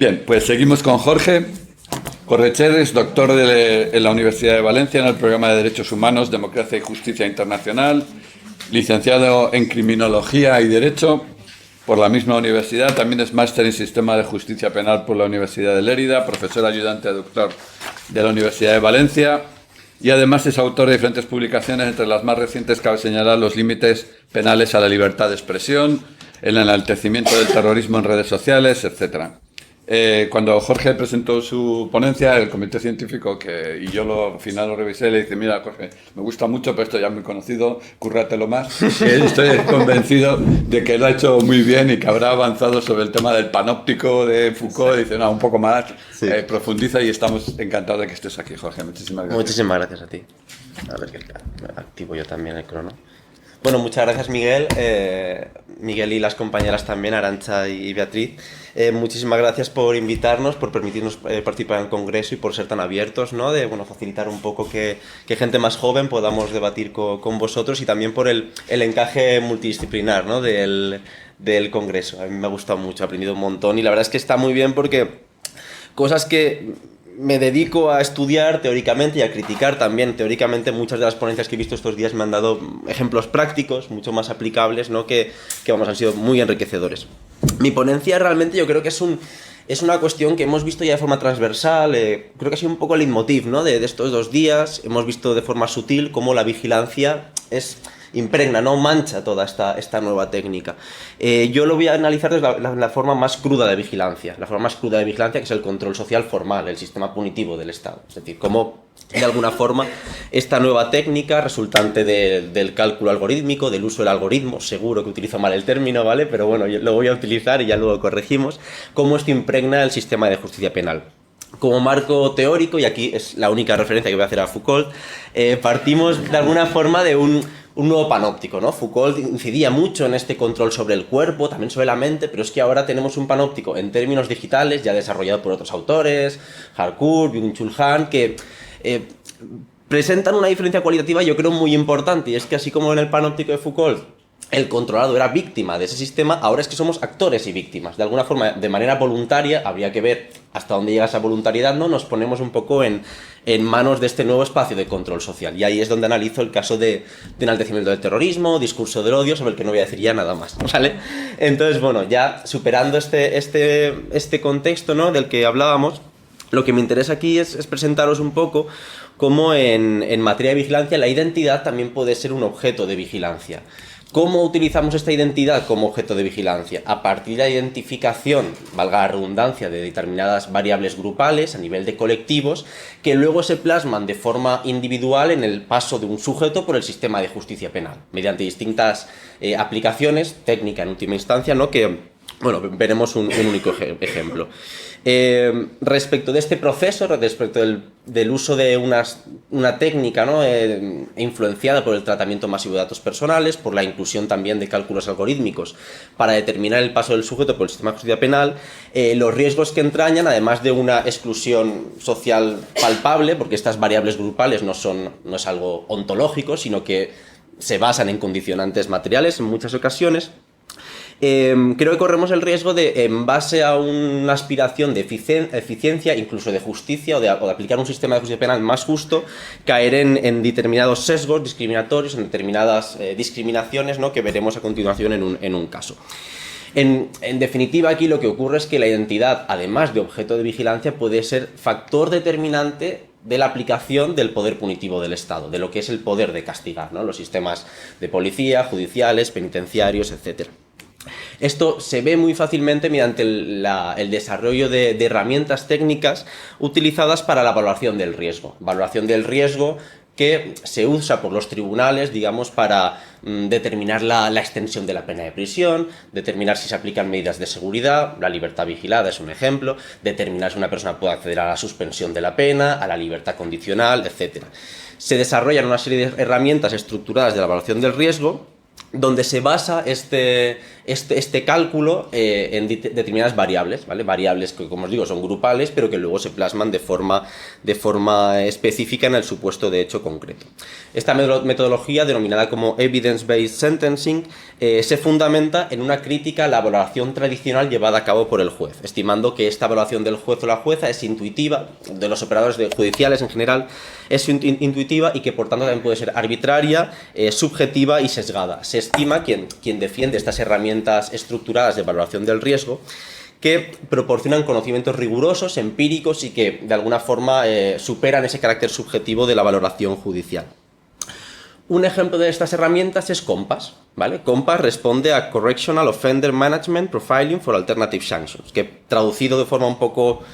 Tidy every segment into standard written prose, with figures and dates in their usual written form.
Bien, pues seguimos con Jorge. Jorge Cher es doctor en la Universidad de Valencia en el programa de Derechos Humanos, Democracia y Justicia Internacional, licenciado en Criminología y Derecho por la misma universidad, también es máster en Sistema de Justicia Penal por la Universidad de Lérida, profesor ayudante de doctor de la Universidad de Valencia y además es autor de diferentes publicaciones, entre las más recientes cabe señalar los límites penales a la libertad de expresión, el enaltecimiento del terrorismo en redes sociales, etcétera. Cuando Jorge presentó su ponencia, el comité científico, y yo al final lo revisé, le dije, mira Jorge, me gusta mucho, pero esto ya es muy conocido, cúrratelo más. Estoy convencido de que lo ha hecho muy bien y que habrá avanzado sobre el tema del panóptico de Foucault. Sí. Dice, no, un poco más, sí. Profundiza y estamos encantados de que estés aquí, Jorge. Muchísimas gracias. Muchísimas gracias a ti. A ver, que activo yo también el crono. Bueno, muchas gracias Miguel, Miguel y las compañeras también, Arantxa y Beatriz. Muchísimas gracias por invitarnos, por permitirnos participar en el congreso y por ser tan abiertos, ¿no? De facilitar un poco que gente más joven podamos debatir con vosotros y también por el encaje multidisciplinar, ¿no? del congreso. A mí me ha gustado mucho, he aprendido un montón y la verdad es que está muy bien porque cosas que me dedico a estudiar teóricamente y a criticar también teóricamente, muchas de las ponencias que he visto estos días me han dado ejemplos prácticos, mucho más aplicables, ¿no? que han sido muy enriquecedores. Mi ponencia realmente yo creo que es una cuestión que hemos visto ya de forma transversal, creo que ha sido un poco el leitmotiv, ¿no? de estos 2 días, hemos visto de forma sutil cómo la vigilancia impregna, no mancha toda esta nueva técnica. Yo lo voy a analizar desde la forma más cruda de vigilancia, que es el control social formal, el sistema punitivo del Estado. Es decir, cómo de alguna forma esta nueva técnica resultante del cálculo algorítmico, del uso del algoritmo, seguro que utilizo mal el término, ¿vale? Pero bueno, yo lo voy a utilizar y ya luego corregimos, cómo esto impregna el sistema de justicia penal. Como marco teórico, y aquí es la única referencia que voy a hacer a Foucault, partimos de alguna forma de un nuevo panóptico, ¿no? Foucault incidía mucho en este control sobre el cuerpo, también sobre la mente, pero es que ahora tenemos un panóptico en términos digitales, ya desarrollado por otros autores, Harcourt, Byung-Chul Han, que presentan una diferencia cualitativa yo creo muy importante, y es que así como en el panóptico de Foucault el controlado era víctima de ese sistema, ahora es que somos actores y víctimas. De alguna forma, de manera voluntaria, habría que ver hasta dónde llega esa voluntariedad, ¿no? Nos ponemos un poco en manos de este nuevo espacio de control social. Y ahí es donde analizo el caso de enaltecimiento del terrorismo, discurso del odio, sobre el que no voy a decir ya nada más, ¿vale? Entonces, bueno, ya superando este contexto, ¿no? del que hablábamos, lo que me interesa aquí es presentaros un poco cómo en materia de vigilancia la identidad también puede ser un objeto de vigilancia. ¿Cómo utilizamos esta identidad como objeto de vigilancia? A partir de la identificación, valga la redundancia, de determinadas variables grupales a nivel de colectivos que luego se plasman de forma individual en el paso de un sujeto por el sistema de justicia penal, mediante distintas aplicaciones, técnica en última instancia, ¿no? Que, bueno, veremos un único ejemplo. Respecto de este proceso, respecto del uso de una técnica, ¿no? Influenciada por el tratamiento masivo de datos personales, por la inclusión también de cálculos algorítmicos para determinar el paso del sujeto por el sistema de justicia penal, los riesgos que entrañan, además de una exclusión social palpable, porque estas variables grupales no es algo ontológico, sino que se basan en condicionantes materiales en muchas ocasiones. Creo que corremos el riesgo de, en base a una aspiración de eficiencia, incluso de justicia o de aplicar un sistema de justicia penal más justo, caer en determinados sesgos discriminatorios, en determinadas discriminaciones, ¿no? que veremos a continuación en un caso. En definitiva, aquí lo que ocurre es que la identidad, además de objeto de vigilancia, puede ser factor determinante de la aplicación del poder punitivo del Estado, de lo que es el poder de castigar, ¿no? Los sistemas de policía, judiciales, penitenciarios, etc. Esto se ve muy fácilmente mediante el desarrollo de herramientas técnicas utilizadas para la valoración del riesgo. Valoración del riesgo que se usa por los tribunales, digamos, para determinar la extensión de la pena de prisión, determinar si se aplican medidas de seguridad, la libertad vigilada es un ejemplo, determinar si una persona puede acceder a la suspensión de la pena, a la libertad condicional, etc. Se desarrollan una serie de herramientas estructuradas de la valoración del riesgo, donde se basa este este cálculo en determinadas variables, ¿vale? Variables que, como os digo, son grupales, pero que luego se plasman de forma específica en el supuesto de hecho concreto. Esta metodología, denominada como Evidence-Based Sentencing, se fundamenta en una crítica a la valoración tradicional llevada a cabo por el juez, estimando que esta evaluación del juez o la jueza es intuitiva, de los operadores judiciales en general, es intuitiva y que por tanto también puede ser arbitraria, subjetiva y sesgada. Se estima quien defiende estas herramientas estructuradas de valoración del riesgo que proporcionan conocimientos rigurosos, empíricos y que de alguna forma superan ese carácter subjetivo de la valoración judicial. Un ejemplo de estas herramientas es COMPAS, ¿vale? COMPAS responde a Correctional Offender Management Profiling for Alternative Sanctions, que traducido de forma un poco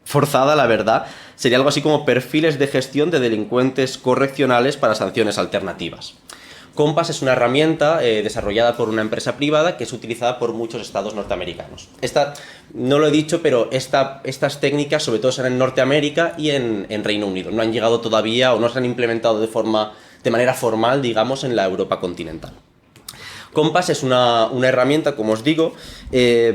forzada, la verdad, sería algo así como perfiles de gestión de delincuentes correccionales para sanciones alternativas. COMPAS es una herramienta desarrollada por una empresa privada que es utilizada por muchos estados norteamericanos. No lo he dicho, pero estas técnicas sobre todo son en Norteamérica y en Reino Unido. No han llegado todavía o no se han implementado de manera formal, digamos, en la Europa continental. COMPAS es una herramienta, como os digo,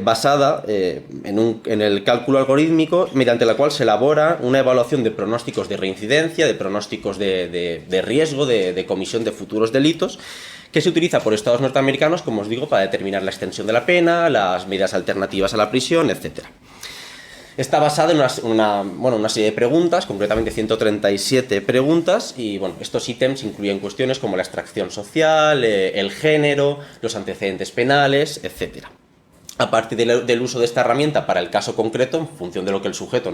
basada en el cálculo algorítmico, mediante la cual se elabora una evaluación de pronósticos de reincidencia, de pronósticos de riesgo, de comisión de futuros delitos, que se utiliza por estados norteamericanos, como os digo, para determinar la extensión de la pena, las medidas alternativas a la prisión, etc. Está basada en una serie de preguntas, concretamente 137 preguntas, y bueno, estos ítems incluyen cuestiones como la extracción social, el género, los antecedentes penales, etc. A partir del uso de esta herramienta para el caso concreto, en función de lo que el sujeto,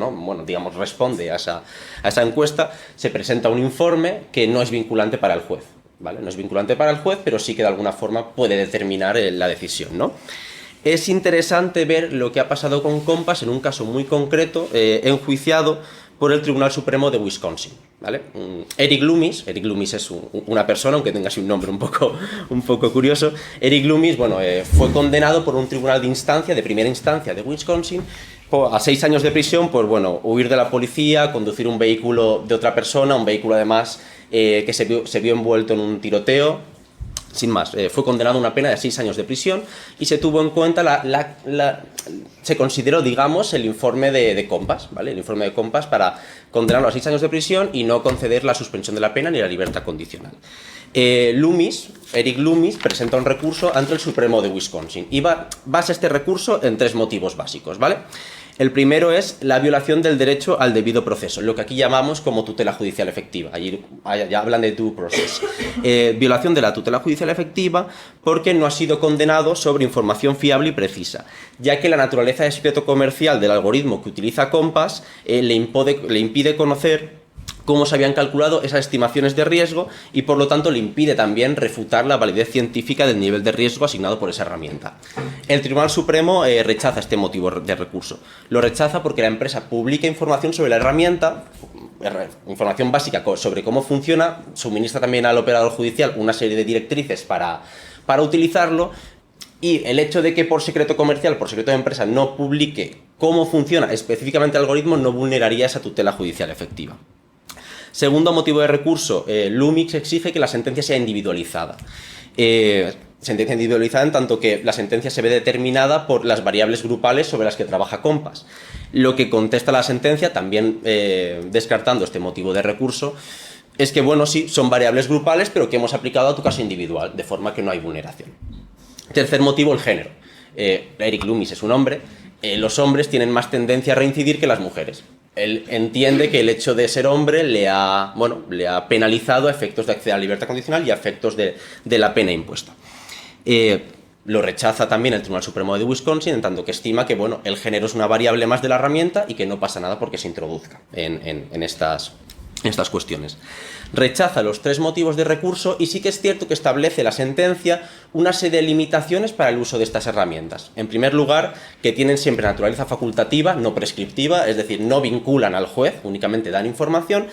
responde a esa encuesta, se presenta un informe que no es vinculante para el juez, ¿vale? No es vinculante para el juez, pero sí que de alguna forma puede determinar la decisión, ¿no? Es interesante ver lo que ha pasado con COMPAS en un caso muy concreto, enjuiciado por el Tribunal Supremo de Wisconsin, ¿vale? Eric Loomis es una persona, aunque tenga así un nombre un poco curioso. Eric Loomis, fue condenado por un tribunal de primera instancia de Wisconsin a 6 años de prisión por, huir de la policía, conducir un vehículo de otra persona, un vehículo además que se vio envuelto en un tiroteo. Sin más, fue condenado a una pena de 6 años de prisión y se tuvo en cuenta se consideró, digamos, el informe de COMPAS, ¿vale? El informe de COMPAS para condenarlo a 6 años de prisión y no conceder la suspensión de la pena ni la libertad condicional. Eric Loomis presenta un recurso ante el Supremo de Wisconsin y basa este recurso en 3 motivos básicos, ¿vale? El primero es la violación del derecho al debido proceso, lo que aquí llamamos como tutela judicial efectiva. Allí ya hablan de due process. Violación de la tutela judicial efectiva porque no ha sido condenado sobre información fiable y precisa, ya que la naturaleza de secreto comercial del algoritmo que utiliza COMPAS le impide conocer cómo se habían calculado esas estimaciones de riesgo y por lo tanto le impide también refutar la validez científica del nivel de riesgo asignado por esa herramienta. El Tribunal Supremo rechaza este motivo de recurso. Lo rechaza porque la empresa publica información sobre la herramienta, información básica sobre cómo funciona, suministra también al operador judicial una serie de directrices para utilizarlo, y el hecho de que por secreto comercial, por secreto de empresa, no publique cómo funciona específicamente el algoritmo no vulneraría esa tutela judicial efectiva. Segundo motivo de recurso, Loomis exige que la sentencia sea individualizada. Sentencia individualizada en tanto que la sentencia se ve determinada por las variables grupales sobre las que trabaja COMPAS. Lo que contesta la sentencia, también descartando este motivo de recurso, es que, sí, son variables grupales, pero que hemos aplicado a tu caso individual, de forma que no hay vulneración. Tercer motivo, el género. Eric Loomis es un hombre. Los hombres tienen más tendencia a reincidir que las mujeres. Él entiende que el hecho de ser hombre le ha penalizado a efectos de acceder a la libertad condicional y a efectos de la pena impuesta. Lo rechaza también el Tribunal Supremo de Wisconsin, en tanto que estima que el género es una variable más de la herramienta y que no pasa nada porque se introduzca en estas cuestiones. Rechaza los 3 motivos de recurso y sí que es cierto que establece la sentencia una serie de limitaciones para el uso de estas herramientas. En primer lugar, que tienen siempre naturaleza facultativa, no prescriptiva, es decir, no vinculan al juez, únicamente dan información,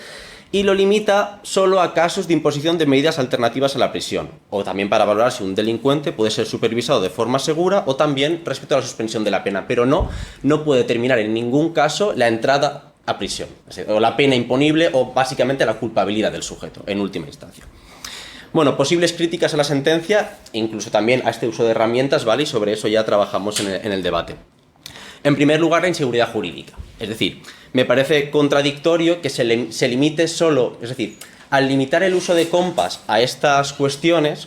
y lo limita solo a casos de imposición de medidas alternativas a la prisión, o también para valorar si un delincuente puede ser supervisado de forma segura, o también respecto a la suspensión de la pena, pero no puede determinar en ningún caso la entrada a prisión, o la pena imponible o básicamente la culpabilidad del sujeto, en última instancia. Bueno, posibles críticas a la sentencia, incluso también a este uso de herramientas, ¿vale? Y sobre eso ya trabajamos en el debate. En primer lugar, la inseguridad jurídica. Es decir, me parece contradictorio que se limite solo, es decir, al limitar el uso de compas a estas cuestiones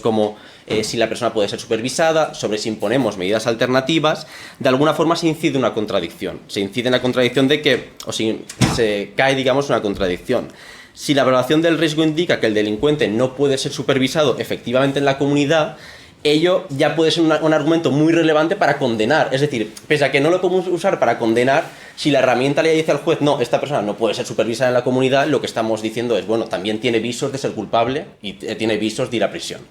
como si la persona puede ser supervisada, sobre si imponemos medidas alternativas, de alguna forma se incide una contradicción. Se incide en la contradicción de que, o si se cae, digamos, una contradicción. Si la valoración del riesgo indica que el delincuente no puede ser supervisado efectivamente en la comunidad, ello ya puede ser un argumento muy relevante para condenar. Es decir, pese a que no lo podemos usar para condenar, si la herramienta le dice al juez, no, esta persona no puede ser supervisada en la comunidad, lo que estamos diciendo es, bueno, también tiene visos de ser culpable y tiene visos de ir a prisión.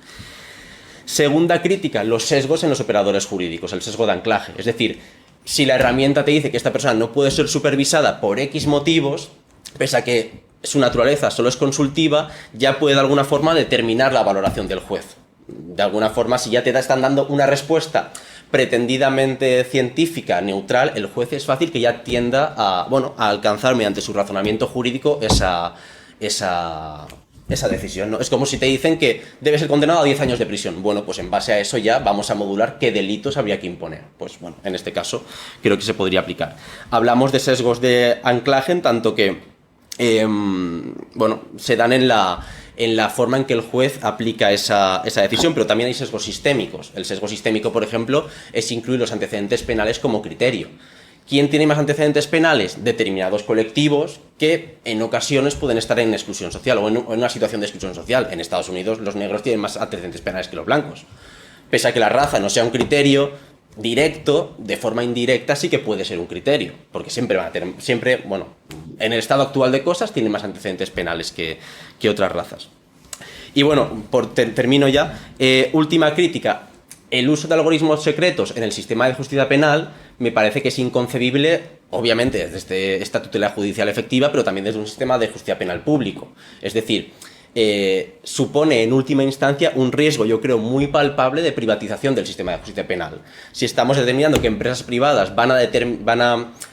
Segunda crítica, los sesgos en los operadores jurídicos, el sesgo de anclaje. Es decir, si la herramienta te dice que esta persona no puede ser supervisada por X motivos, pese a que su naturaleza solo es consultiva, ya puede de alguna forma determinar la valoración del juez. De alguna forma, si ya te están dando una respuesta pretendidamente científica, neutral, el juez es fácil que ya tienda a alcanzar mediante su razonamiento jurídico esa decisión, ¿no? Es como si te dicen que debe ser condenado a 10 años de prisión. Bueno, pues en base a eso ya vamos a modular qué delitos habría que imponer. Pues bueno, en este caso creo que se podría aplicar. Hablamos de sesgos de anclaje en tanto que se dan en la forma en que el juez aplica esa decisión, pero también hay sesgos sistémicos. El sesgo sistémico, por ejemplo, es incluir los antecedentes penales como criterio. ¿Quién tiene más antecedentes penales? Determinados colectivos que en ocasiones pueden estar en exclusión social o en una situación de exclusión social. En Estados Unidos los negros tienen más antecedentes penales que los blancos. Pese a que la raza no sea un criterio directo, de forma indirecta sí que puede ser un criterio, porque siempre van a tener, en el estado actual de cosas tienen más antecedentes penales que otras razas. Y bueno, termino ya. Última crítica. El uso de algoritmos secretos en el sistema de justicia penal me parece que es inconcebible, obviamente, desde esta tutela judicial efectiva, pero también desde un sistema de justicia penal público. Es decir, supone en última instancia un riesgo, yo creo, muy palpable de privatización del sistema de justicia penal. Si estamos determinando que empresas privadas van a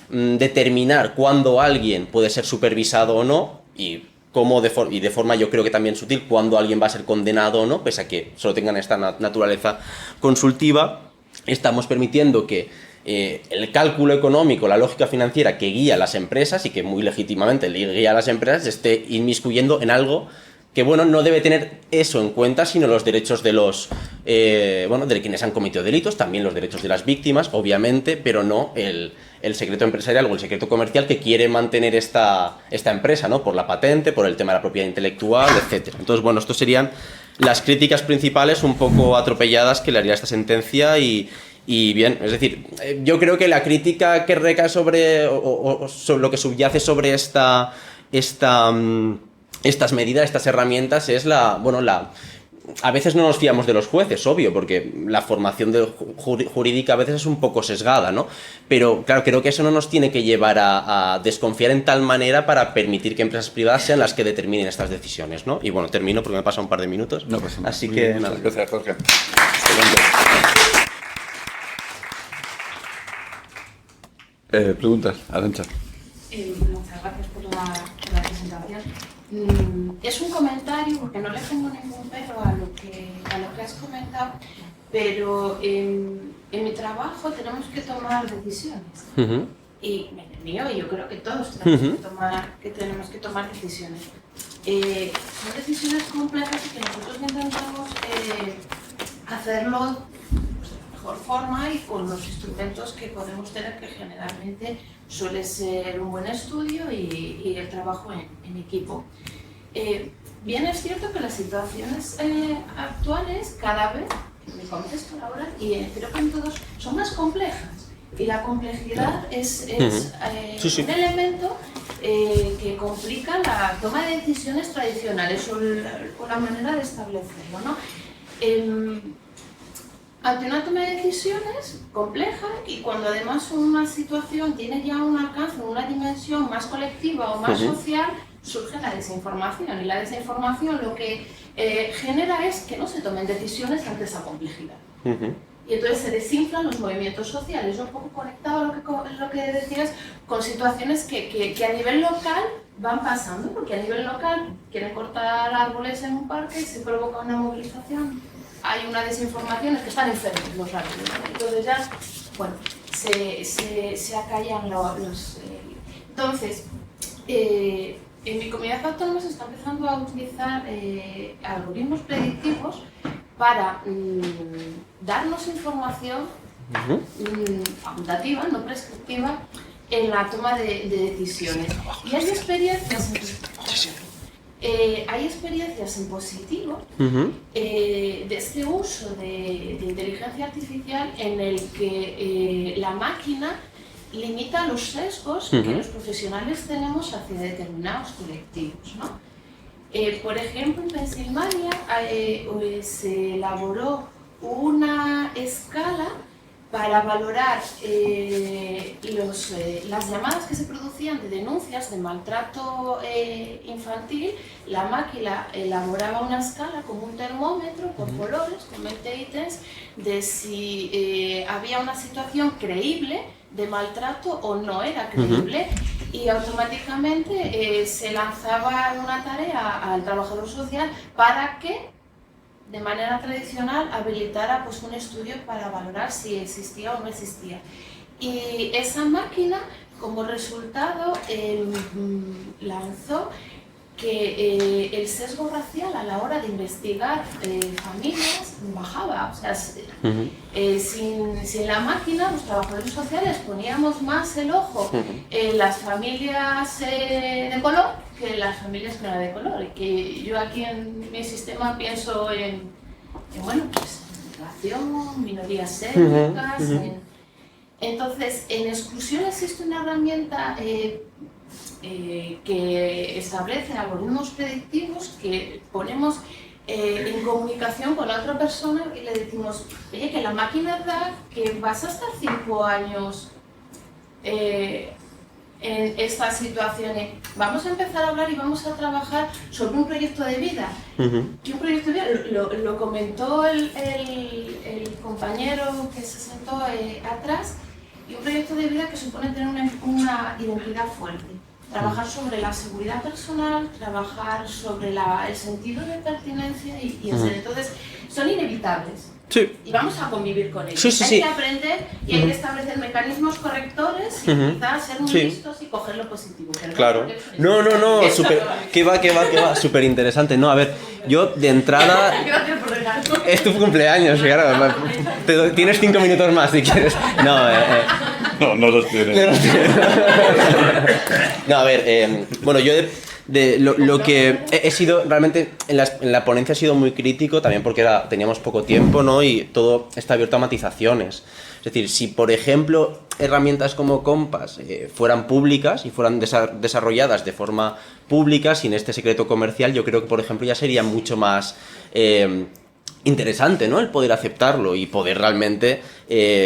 determinar cuándo alguien puede ser supervisado o no, y de forma yo creo que también sutil, cuándo alguien va a ser condenado o no, pese a que solo tengan esta naturaleza consultiva, estamos permitiendo que el cálculo económico, la lógica financiera que guía a las empresas y que muy legítimamente guía a las empresas, esté inmiscuyendo en algo que no debe tener eso en cuenta, sino los derechos de de quienes han cometido delitos, también los derechos de las víctimas, obviamente, pero no el secreto empresarial o el secreto comercial que quiere mantener esta empresa, ¿no? Por la patente, por el tema de la propiedad intelectual, etc. Entonces, estas serían las críticas principales un poco atropelladas que le haría a esta sentencia y bien, es decir, yo creo que la crítica que recae sobre lo que subyace sobre estas medidas, estas herramientas, es a veces no nos fiamos de los jueces, obvio, porque la formación jurídica a veces es un poco sesgada, ¿no? Pero claro, creo que eso no nos tiene que llevar a desconfiar en tal manera para permitir que empresas privadas sean las que determinen estas decisiones, ¿no? Y termino porque me pasa un par de minutos. No pasa nada. Así que nada. Gracias, Jorge. Preguntas, Arantxa. Muchas gracias por la presentación. Es un comentario, porque no le tengo ningún pero a lo que has comentado, pero en mi trabajo tenemos que tomar decisiones. Y en el mío, yo creo que todos tenemos que tomar decisiones. Son decisiones complejas y que nosotros intentamos hacerlo de la mejor forma y con los instrumentos que podemos tener, que generalmente suele ser un buen estudio y el trabajo en equipo. Bien es cierto que las situaciones actuales cada vez, en mi contexto laboral, y creo que en todos, son más complejas. Y la complejidad es un elemento que complica la toma de decisiones tradicionales o la manera de establecerlo, ¿no? Ante una toma de decisiones compleja y cuando además una situación tiene ya un alcance, una dimensión más colectiva o más social, surge la desinformación. Y la desinformación lo que genera es que no se tomen decisiones ante esa complejidad. Y entonces se desinflan los movimientos sociales. Yo un poco conectado a lo que decías, con situaciones que a nivel local van pasando, porque a nivel local quieren cortar árboles en un parque y se provoca una movilización. Hay una desinformación, es que están enfermos los árboles, ¿no? Entonces ya, bueno, se acallan los... Entonces, en mi comunidad autónoma se está empezando a utilizar algoritmos predictivos para darnos información facultativa, no prescriptiva, en la toma de decisiones. Y hay experiencias en positivo de este uso de inteligencia artificial en el que la máquina limita los sesgos que los profesionales tenemos hacia determinados colectivos, ¿no? Por ejemplo, en Pensilvania se elaboró una escala para valorar las llamadas que se producían de denuncias de maltrato infantil. La máquina elaboraba una escala como un termómetro por colores, con 20 ítems, de si había una situación creíble de maltrato o no era creíble, y automáticamente se lanzaba una tarea al trabajador social para que de manera tradicional habilitara pues, un estudio para valorar si existía o no existía. Y esa máquina, como resultado, lanzó que el sesgo racial a la hora de investigar familias bajaba. O sea, sin la máquina, los trabajadores sociales poníamos más el ojo en las familias de color que en las familias que no eran de color. Y que yo aquí en mi sistema pienso en bueno, pues, migración, minorías étnicas. Entonces, en exclusión existe una herramienta que establece algoritmos predictivos que ponemos en comunicación con la otra persona y le decimos, oye, que la máquina da que vas a estar 5 años en estas situaciones. Vamos a empezar a hablar y vamos a trabajar sobre un proyecto de vida. ¿Qué un proyecto de vida? Lo comentó el compañero que se sentó atrás, y un proyecto de vida que supone tener una identidad fuerte. Trabajar sobre la seguridad personal, trabajar sobre el sentido de pertinencia y entonces son inevitables. Sí. Y vamos a convivir con ellos. Sí. Hay que aprender y hay que establecer mecanismos correctores y quizás ser muy listos y coger lo positivo. Claro. No, super, que va, súper interesante. No, a ver, yo de entrada... Gracias por regalar. Es tu cumpleaños, claro. Tienes 5 minutos más si quieres. No, no los tienes. No, a ver, bueno, yo lo que he sido realmente en la ponencia he sido muy crítico también porque teníamos poco tiempo, ¿no? Y todo está abierto a matizaciones. Es decir, si por ejemplo herramientas como Compass fueran públicas y fueran desarrolladas de forma pública, sin este secreto comercial, yo creo que por ejemplo ya sería mucho más interesante, ¿no? El poder aceptarlo y poder realmente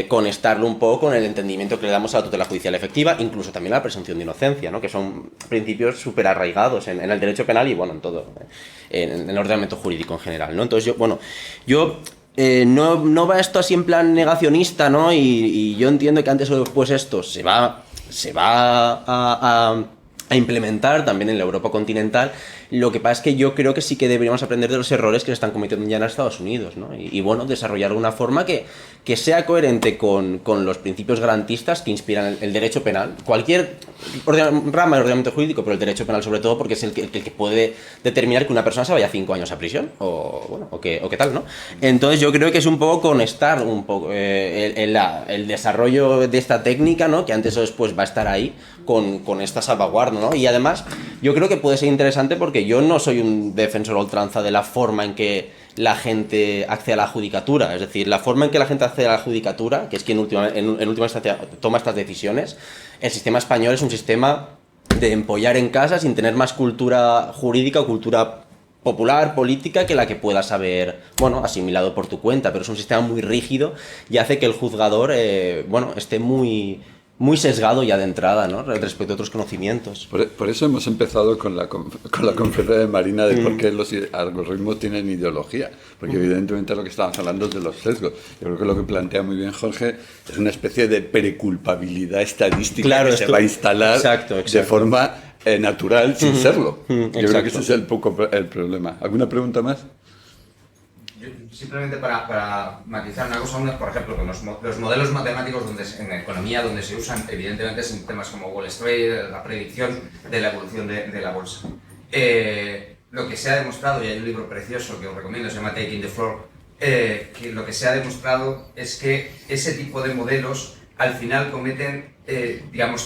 conectarlo un poco con el entendimiento que le damos a la tutela judicial efectiva, incluso también a la presunción de inocencia, ¿no? Que son principios súper arraigados en el derecho penal y bueno, en todo, en el ordenamiento jurídico en general, ¿no? Entonces yo no va esto así en plan negacionista, ¿no? Y yo entiendo que antes o después esto se va a implementar también en la Europa continental. Lo que pasa es que yo creo que sí que deberíamos aprender de los errores que se están cometiendo ya en Estados Unidos, ¿no? Y bueno, desarrollar una forma que sea coherente con los principios garantistas que inspiran el derecho penal. Cualquier rama del ordenamiento jurídico, pero el derecho penal sobre todo, porque es el que puede determinar que una persona se vaya 5 años a prisión o qué tal, ¿no? Entonces yo creo que es un poco conectar un poco el desarrollo de esta técnica, ¿no? Que antes o después va a estar ahí con esta salvaguarda, ¿no? Y además yo creo que puede ser interesante porque yo no soy un defensor a ultranza de la forma en que la gente accede a la judicatura. Es decir, la forma en que la gente accede a la judicatura, que es quien en última instancia toma estas decisiones, el sistema español es un sistema de empollar en casa sin tener más cultura jurídica o cultura popular, política, que la que puedas haber, asimilado por tu cuenta, pero es un sistema muy rígido y hace que el juzgador, esté muy sesgado ya de entrada, ¿no? Respecto a otros conocimientos. Por eso hemos empezado con la conferencia de Marina de por qué los algoritmos tienen ideología, porque evidentemente lo que estábamos hablando es de los sesgos. Yo creo que lo que plantea muy bien Jorge es una especie de preculpabilidad estadística que se va a instalar de forma natural sin serlo. Yo creo exacto. que ese es el problema. ¿Alguna pregunta más? Simplemente para matizar una cosa, por ejemplo, con los modelos matemáticos en economía donde se usan evidentemente sistemas como Wall Street, la predicción de la evolución de la bolsa. Lo que se ha demostrado, y hay un libro precioso que os recomiendo, se llama Taking the Floor, que lo que se ha demostrado es que ese tipo de modelos al final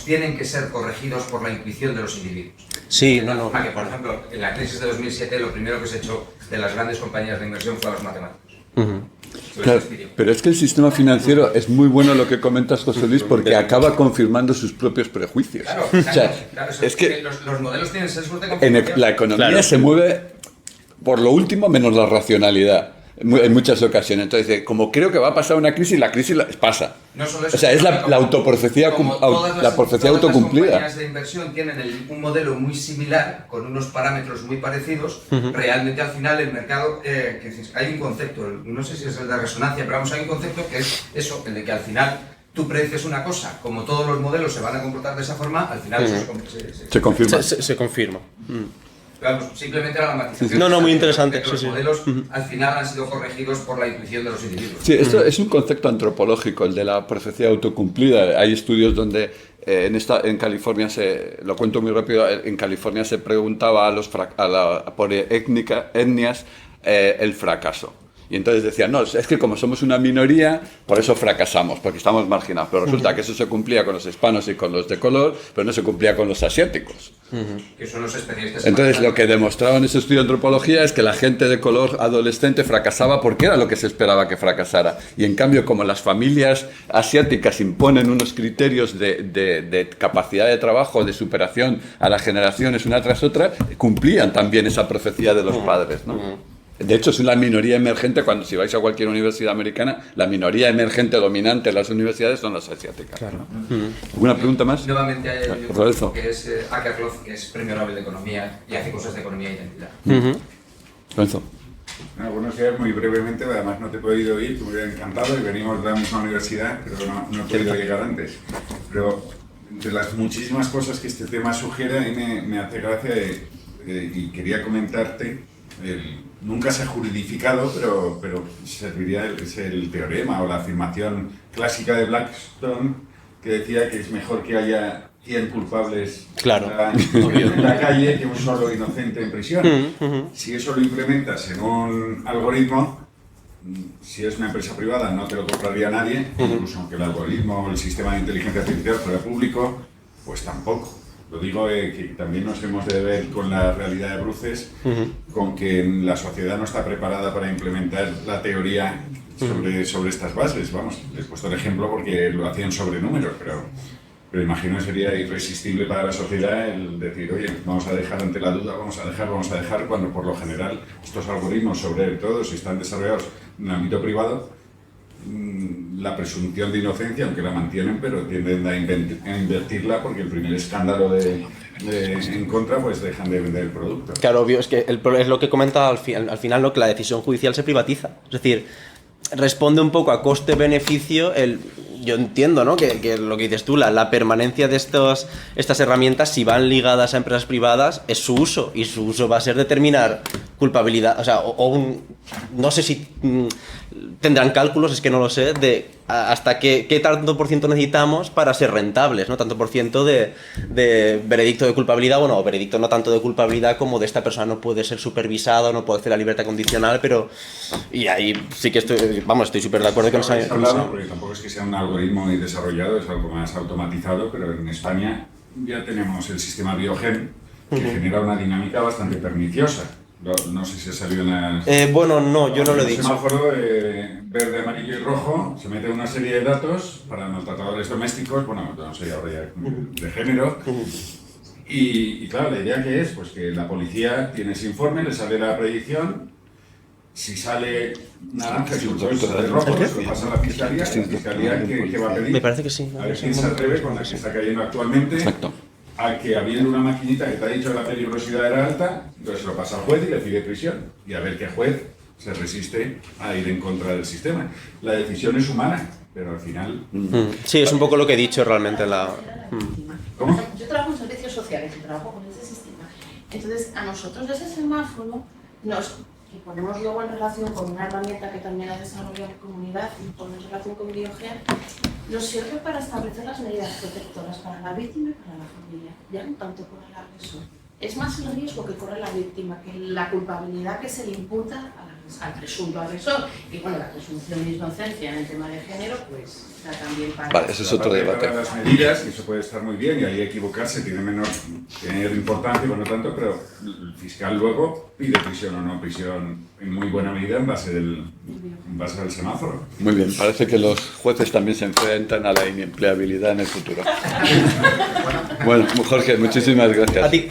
tienen que ser corregidos por la intuición de los individuos. Sí, Que, por ejemplo, en la crisis de 2007 lo primero que se echó de las grandes compañías de inversión fue a los matemáticos. Claro, pero es que el sistema financiero es muy bueno lo que comentas, José Luis, porque acaba confirmando sus propios prejuicios. Claro, o sea, es que los modelos tienen sesgos de confirmación. la economía se mueve por lo último menos la racionalidad. En muchas ocasiones. Entonces, como creo que va a pasar una crisis, la crisis pasa. No solo eso, o sea, es la autoprofecía, la profecía autocumplida. Las compañías de inversión tienen un modelo muy similar, con unos parámetros muy parecidos. Realmente, al final, el mercado, hay un concepto, no sé si es el de resonancia, pero vamos, hay un concepto que es eso, el de que al final tú predices una cosa, como todos los modelos se van a comportar de esa forma, al final eso se confirma. Se confirma. Vamos, simplemente era la matización. No, muy interesante. Los modelos al final han sido corregidos por la intuición de los individuos. Sí, esto es un concepto antropológico, el de la profecía autocumplida. Hay estudios donde en California lo cuento muy rápido, en California se preguntaba por etnias el fracaso. Y entonces decían, no, es que como somos una minoría, por eso fracasamos, porque estamos marginados. Pero resulta que eso se cumplía con los hispanos y con los de color, pero no se cumplía con los asiáticos. Que son los especialistas. Entonces, lo que demostraba en ese estudio de antropología es que la gente de color adolescente fracasaba porque era lo que se esperaba que fracasara. Y en cambio, como las familias asiáticas imponen unos criterios de capacidad de trabajo, de superación a las generaciones una tras otra, cumplían también esa profecía de los padres, ¿no? De hecho, es una minoría emergente. Si vais a cualquier universidad americana, la minoría emergente dominante en las universidades son las asiáticas. Claro. ¿Alguna pregunta más? Nuevamente hay un Rodolfo, que es Akerlof, que es premio Nobel de Economía y hace cosas de economía e identidad. Lorenzo. Buenos días, muy brevemente, además no te he podido oír, me hubiera encantado y venimos de la misma universidad, pero no he podido llegar antes. Pero de las muchísimas cosas que este tema sugiere, a mí me hace gracia y quería comentarte. Nunca se ha juridificado, pero serviría el teorema o la afirmación clásica de Blackstone que decía que es mejor que haya 100 culpables en la calle que un solo inocente en prisión. Si eso lo implementas en un algoritmo, si es una empresa privada no te lo compraría nadie, incluso aunque el algoritmo o el sistema de inteligencia artificial fuera público, pues tampoco. Lo digo que también nos hemos de ver con la realidad de bruces, con que la sociedad no está preparada para implementar la teoría sobre estas bases. Vamos, les he puesto el ejemplo porque lo hacían sobre números, pero imagino que sería irresistible para la sociedad el decir, oye, vamos a dejar ante la duda, vamos a dejar, cuando por lo general estos algoritmos, sobre todo si están desarrollados en el ámbito privado, la presunción de inocencia, aunque la mantienen, pero tienden a invertirla porque el primer escándalo en contra, pues dejan de vender el producto. Claro, obvio, es que es lo que comenta al final, ¿no? Que la decisión judicial se privatiza. Es decir, responde un poco a coste-beneficio. Yo entiendo, ¿no? que lo que dices tú, la permanencia de estas herramientas, si van ligadas a empresas privadas, es su uso, y su uso va a ser determinar culpabilidad, o sea, no sé si tendrán cálculos, es que no lo sé, de hasta qué tanto por ciento necesitamos para ser rentables, ¿no? Tanto por ciento de veredicto de culpabilidad, bueno, o veredicto no tanto de culpabilidad como de esta persona no puede ser supervisado, no puede hacer la libertad condicional, pero... Y ahí sí que estoy súper de acuerdo con esa... Porque tampoco es que sea un algoritmo muy desarrollado, es algo más automatizado, pero en España ya tenemos el sistema Biogen, que genera una dinámica bastante perniciosa. No sé si ha salido en las... bueno, no, yo no lo he dicho. En el semáforo verde, amarillo y rojo se mete una serie de datos para maltratadores domésticos, bueno, no sé ahora ya de género, y claro, la idea que es, pues que la policía tiene ese informe, le sale la predicción, si sale naranja y sale rojo, se lo pasa a la fiscalía ¿qué va a pedir? Me parece que sí. A ver quién se atreve con la que está cayendo actualmente. Exacto. A que habiendo una maquinita que te ha dicho que la peligrosidad era alta, entonces lo pasa al juez y le pide prisión. Y a ver qué juez se resiste a ir en contra del sistema. La decisión es humana, pero al final... Sí, es un poco lo que he dicho realmente en la... ¿Cómo? Yo trabajo en servicios sociales y trabajo con ese sistema. Entonces, a nosotros ese semáforo que ponemos luego en relación con una herramienta que también ha desarrollado la comunidad y ponemos en relación con Biogen, nos sirve para establecer las medidas protectoras para la víctima y para la familia, ya no tanto por el agresor. Es más el riesgo que corre la víctima que la culpabilidad que se le imputa al presunto agresor. Y bueno, la presunción de inocencia en el tema de género, pues da también para... Vale, eso es otro debate. Para las medidas, y eso puede estar muy bien, y ahí equivocarse tiene importancia, por lo tanto, pero el fiscal luego pide prisión o no prisión en muy buena medida en base al semáforo. Muy bien, parece que los jueces también se enfrentan a la inempleabilidad en el futuro. Bueno, Jorge, muchísimas gracias. A ti.